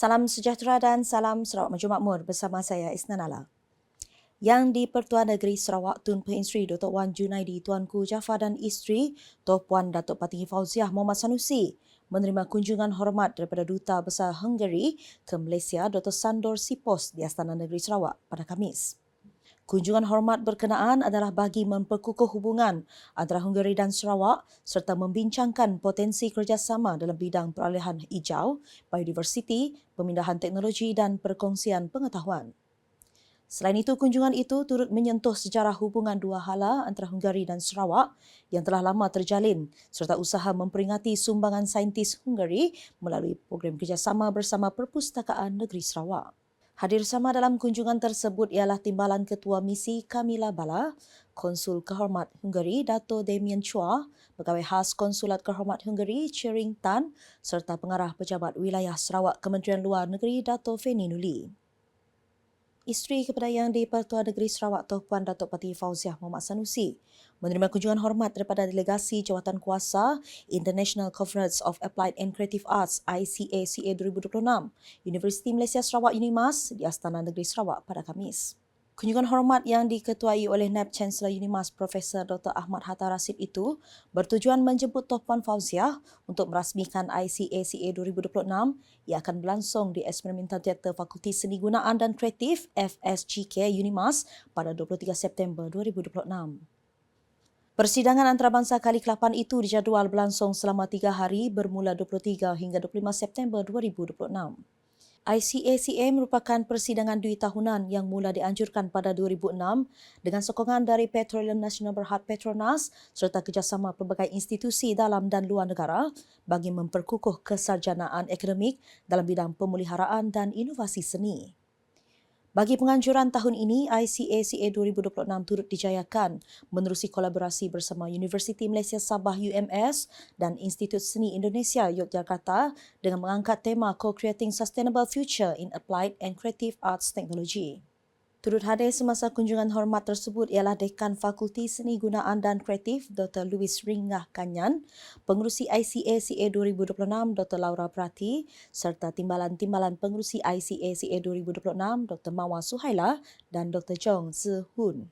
Salam sejahtera dan salam Sarawak Maju Makmur bersama saya Isna Nala. Yang di Pertuan Negeri Sarawak Tun Pehin Sri Datuk Wan Junaidi Tuanku Jaafar dan isteri Tuan Puan Datuk Patinggi Fauziah Muhammad Sanusi menerima kunjungan hormat daripada Duta Besar Hungary ke Malaysia Dr. Sandor Sipos di Astana Negeri Sarawak pada Khamis. Kunjungan hormat berkenaan adalah bagi memperkukuh hubungan antara Hungary dan Sarawak serta membincangkan potensi kerjasama dalam bidang peralihan hijau, biodiversiti, pemindahan teknologi dan perkongsian pengetahuan. Selain itu, kunjungan itu turut menyentuh sejarah hubungan dua hala antara Hungary dan Sarawak yang telah lama terjalin serta usaha memperingati sumbangan saintis Hungary melalui program kerjasama bersama Perpustakaan Negeri Sarawak. Hadir sama dalam kunjungan tersebut ialah Timbalan Ketua Misi Kamila Bala, Konsul Kehormat Hungary Dato Damien Chua, Pegawai Khas Konsulat Kehormat Hungary Chering Tan serta Pengarah Pejabat Wilayah Sarawak Kementerian Luar Negeri Dato Feni Nuli. Isteri kepada Yang di Pertuan Negeri Sarawak Tuan Puan Datuk Patinggi Fauziah Muhammad Sanusi menerima kunjungan hormat daripada delegasi jawatan kuasa International Conference of Applied and Creative Arts ICACA 2026 Universiti Malaysia Sarawak UNIMAS di Astana Negeri Sarawak pada Khamis. Kunjungan hormat yang diketuai oleh NAB Chancellor UNIMAS Profesor Dr. Ahmad Hatta Rasib itu bertujuan menjemput Tuan Puan Fauziah untuk merasmikan ICACA 2026 yang akan berlangsung di Experimental Theatre Fakulti Seni Gunaan dan Kreatif FSGK UNIMAS pada 23 September 2026. Persidangan antarabangsa kali ke-8 itu dijadual berlangsung selama 3 hari bermula 23 hingga 25 September 2026. ICACA merupakan persidangan dui tahunan yang mula dianjurkan pada 2006 dengan sokongan dari Petroleum Nasional Berhad Petronas serta kerjasama pelbagai institusi dalam dan luar negara bagi memperkukuh kesarjanaan akademik dalam bidang pemeliharaan dan inovasi seni. Bagi penganjuran tahun ini, ICACA 2026 turut dijayakan menerusi kolaborasi bersama Universiti Malaysia Sabah UMS dan Institut Seni Indonesia Yogyakarta dengan mengangkat tema Co-Creating Sustainable Future in Applied and Creative Arts Technology. Turut hadir semasa kunjungan hormat tersebut ialah Dekan Fakulti Seni Gunaan dan Kreatif Dr. Louis Ringah Kanyan, Pengerusi ICACA 2026 Dr. Laura Prati serta Timbalan-Timbalan Pengerusi ICACA 2026 Dr. Mawa Suhaila dan Dr. Chong Zi Hun.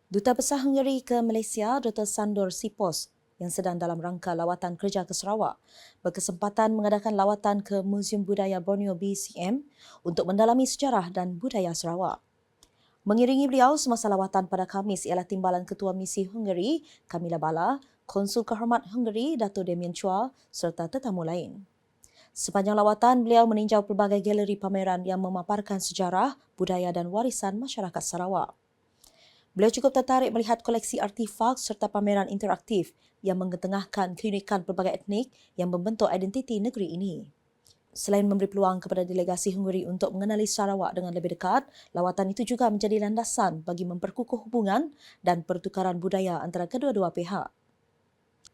Duta Besar Hungary ke Malaysia Dr. Sandor Sipos yang sedang dalam rangka lawatan kerja ke Sarawak berkesempatan mengadakan lawatan ke Muzium Budaya Borneo BCM untuk mendalami sejarah dan budaya Sarawak. Mengiringi beliau semasa lawatan pada Khamis ialah Timbalan Ketua Misi Hungary Kamila Bala, Konsul Kehormat Hungary Dato Damien Chua serta tetamu lain. Sepanjang lawatan, beliau meninjau pelbagai galeri pameran yang memaparkan sejarah, budaya dan warisan masyarakat Sarawak. Beliau cukup tertarik melihat koleksi artifak serta pameran interaktif yang mengetengahkan keunikan pelbagai etnik yang membentuk identiti negeri ini. Selain memberi peluang kepada delegasi Hungary untuk mengenali Sarawak dengan lebih dekat, lawatan itu juga menjadi landasan bagi memperkukuh hubungan dan pertukaran budaya antara kedua-dua pihak.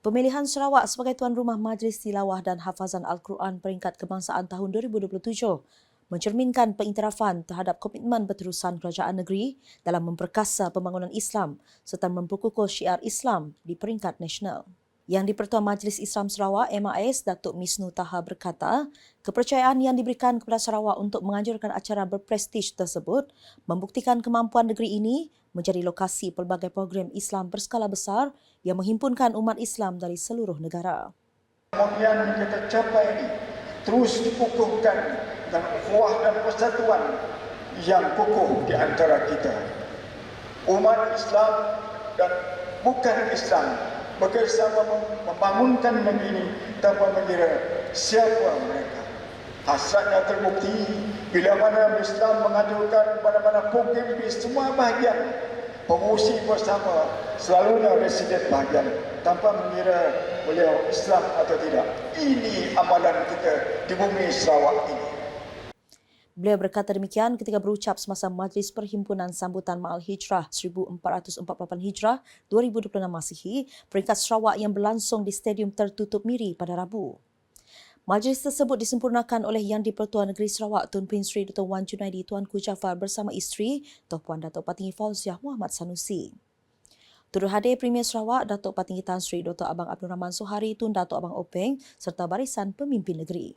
Pemilihan Sarawak sebagai tuan rumah Majlis Tilawah dan Hafazan Al-Quran peringkat kebangsaan tahun 2027 mencerminkan pengiktirafan terhadap komitmen berterusan kerajaan negeri dalam memperkasa pembangunan Islam serta memperkukuh syiar Islam di peringkat nasional. Yang di-Pertuan Majlis Islam Sarawak MAS Datuk Misnu Taha berkata, kepercayaan yang diberikan kepada Sarawak untuk menganjurkan acara berprestij tersebut membuktikan kemampuan negeri ini menjadi lokasi pelbagai program Islam berskala besar yang menghimpunkan umat Islam dari seluruh negara. Kemudian kita capai ini terus dikukuhkan dan ukhuwah dan persatuan yang kukuh di antara kita. Umat Islam dan bukan Islam bersama membangunkan negeri ini tanpa mengira siapa mereka. Hasratnya terbukti bila mana Islam mengajukan mana-mana program di semua bahagian. Pengurusi bersama selalunya residen bahagian tanpa mengira beliau Islam atau tidak. Ini amalan kita di bumi Sarawak ini. Beliau berkata demikian ketika berucap semasa Majlis Perhimpunan Sambutan Ma'al Hijrah 1448 Hijrah 2026 Masihi peringkat Sarawak yang berlangsung di Stadium Tertutup Miri pada Rabu. Majlis tersebut disempurnakan oleh Yang di-Pertuan Negeri Sarawak Tun Pehin Sri Dr. Wan Junaidi Tuanku Jaafar bersama isteri Tuan Puan Datuk Patinggi Fauziah Muhammad Sanusi. Turut hadir Premier Sarawak Datuk Patinggi Tan Sri Dr. Abang Abdul Rahman Sohari Tun Datuk Abang Openg serta barisan pemimpin negeri.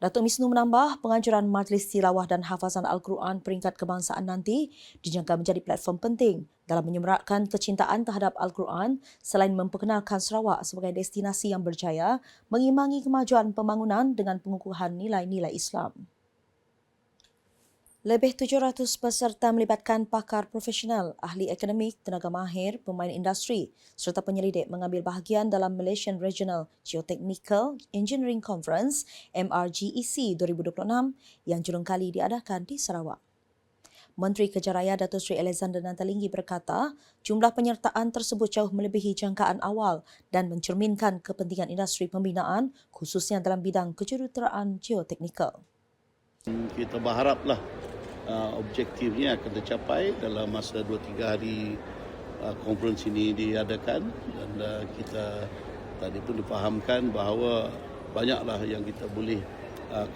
Datuk Misnu menambah, penganjuran Majlis Tilawah dan Hafazan Al-Quran peringkat kebangsaan nanti dijangka menjadi platform penting dalam menyemarakkan kecintaan terhadap Al-Quran selain memperkenalkan Sarawak sebagai destinasi yang berjaya mengimbangi kemajuan pembangunan dengan pengukuhan nilai-nilai Islam. Lebih 700 peserta melibatkan pakar profesional, ahli akademik, tenaga mahir, pemain industri serta penyelidik mengambil bahagian dalam Malaysian Regional Geotechnical Engineering Conference MRGEC 2026 yang julung kali diadakan di Sarawak. Menteri Kejaraya Datuk Seri Alexander Nantalinggi berkata, jumlah penyertaan tersebut jauh melebihi jangkaan awal dan mencerminkan kepentingan industri pembinaan khususnya dalam bidang kejuruteraan geoteknikal. Kita berharaplah objektifnya akan tercapai dalam masa 2-3 hari konferensi ini diadakan, dan kita tadi pun difahamkan bahawa banyaklah yang kita boleh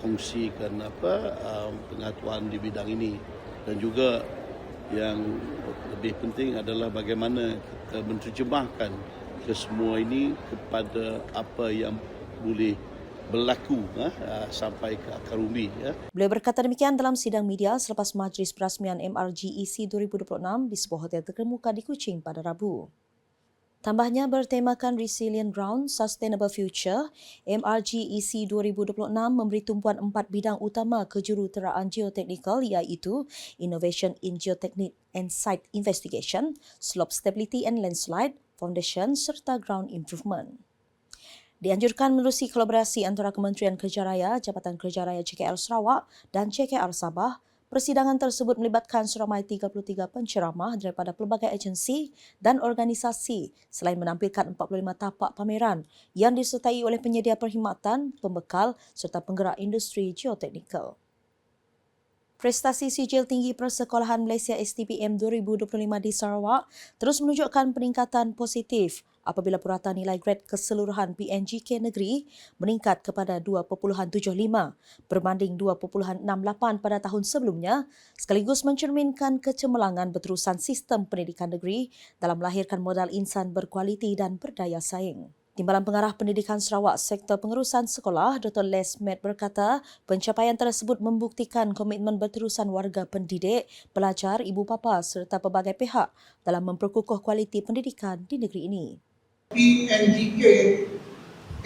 kongsikan pengetahuan di bidang ini, dan juga yang lebih penting adalah bagaimana kita menerjemahkan kesemua ini kepada apa yang boleh berlaku sampai ke akar umbi. Beliau berkata demikian dalam sidang media selepas majlis perasmian MRGEC 2026 di sebuah hotel terkemuka di Kuching pada Rabu. Tambahnya bertemakan Resilient Ground, Sustainable Future, MRGEC 2026 memberi tumpuan 4 bidang utama kejuruteraan geoteknikal iaitu Innovation in Geotechnic and Site Investigation, Slope Stability and Landslide, Foundation serta Ground Improvement. Dianjurkan menerusi kolaborasi antara Kementerian Kerja Raya, Jabatan Kerja Raya JKR Sarawak dan JKR Sabah. Persidangan tersebut melibatkan seramai 33 penceramah daripada pelbagai agensi dan organisasi selain menampilkan 45 tapak pameran yang disertai oleh penyedia perkhidmatan, pembekal serta penggerak industri geoteknikal. Prestasi Sijil Tinggi Persekolahan Malaysia STPM 2025 di Sarawak terus menunjukkan peningkatan positif apabila purata nilai grade keseluruhan PNGK negeri meningkat kepada 2.75 berbanding 2.68 pada tahun sebelumnya, sekaligus mencerminkan kecemerlangan berterusan sistem pendidikan negeri dalam melahirkan modal insan berkualiti dan berdaya saing. Timbalan Pengarah Pendidikan Sarawak Sektor Pengurusan Sekolah, Dr. Les Med berkata, pencapaian tersebut membuktikan komitmen berterusan warga pendidik, pelajar, ibu bapa serta pelbagai pihak dalam memperkukuh kualiti pendidikan di negeri ini. PNGK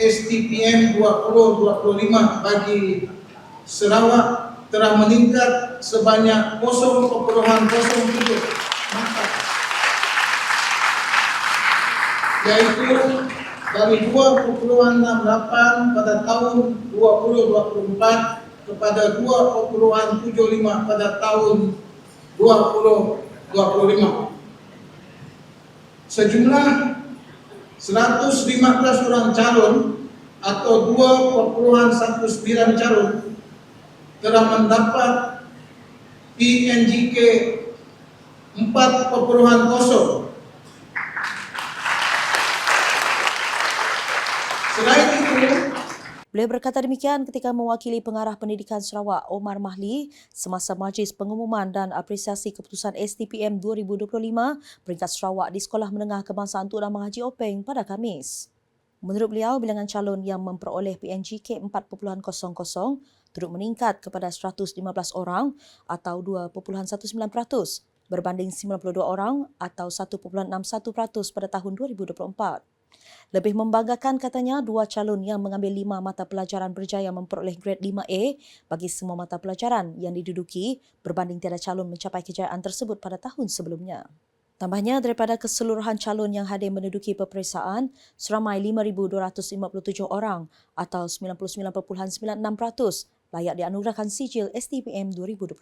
STPM 2025 bagi Sarawak telah meningkat sebanyak 0.07 maka yaitu dari 2.68 pada tahun 2024 kepada 2.75 pada tahun 2025. Sejumlah 115 orang calon atau 2.19 calon telah mendapat PNGK 4.0. Selain itu, beliau berkata demikian ketika mewakili Pengarah Pendidikan Sarawak Omar Mahli semasa majlis pengumuman dan apresiasi keputusan STPM 2025 peringkat Sarawak di Sekolah Menengah Kebangsaan Tun Rahman Haji Openg pada Khamis. Menurut beliau, bilangan calon yang memperoleh PNGK 4.00 turut meningkat kepada 115 orang atau 2.19% berbanding 92 orang atau 1.61% pada tahun 2024. Lebih membanggakan katanya, 2 calon yang mengambil 5 mata pelajaran berjaya memperoleh grade 5A bagi semua mata pelajaran yang diduduki berbanding tiada calon mencapai kejayaan tersebut pada tahun sebelumnya. Tambahnya, daripada keseluruhan calon yang hadir menduduki peperiksaan, seramai 5,257 orang atau 99.96% layak dianugerahkan sijil STPM 2025.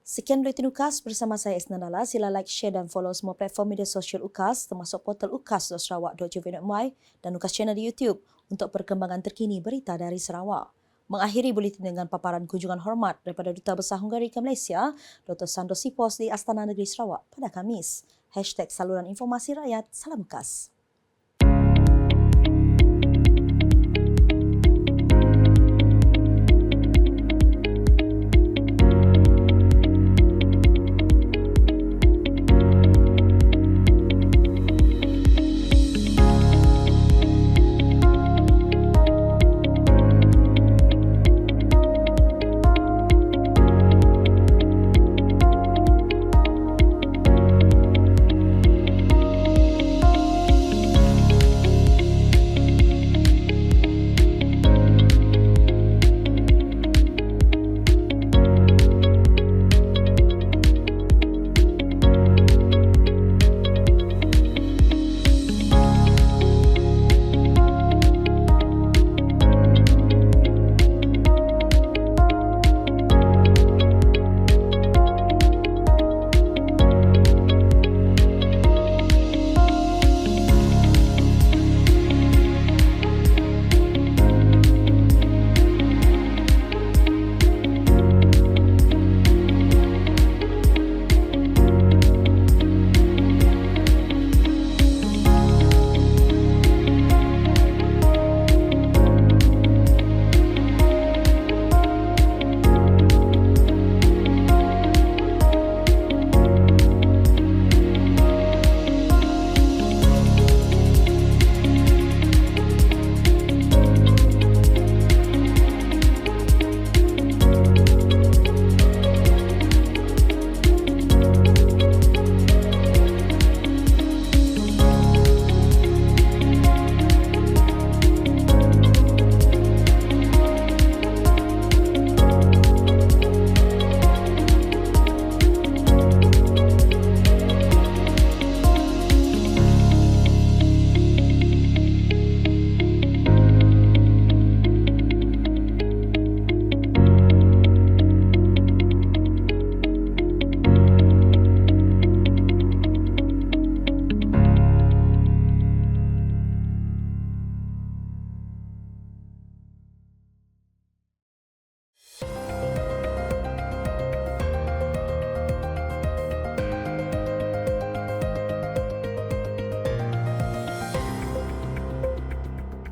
Sekian Buletin UKAS bersama saya Isnanala. Sila like, share dan follow semua platform media sosial UKAS termasuk portal ukas.sarawak.gov.my dan UKAS channel di YouTube untuk perkembangan terkini berita dari Sarawak. Mengakhiri buletin dengan paparan kunjungan hormat daripada Duta Besar Hungary ke Malaysia, Dr. Sandro Sipos di Astana Negeri Sarawak pada Khamis. #Saluran Informasi Rakyat, Salam UKAS.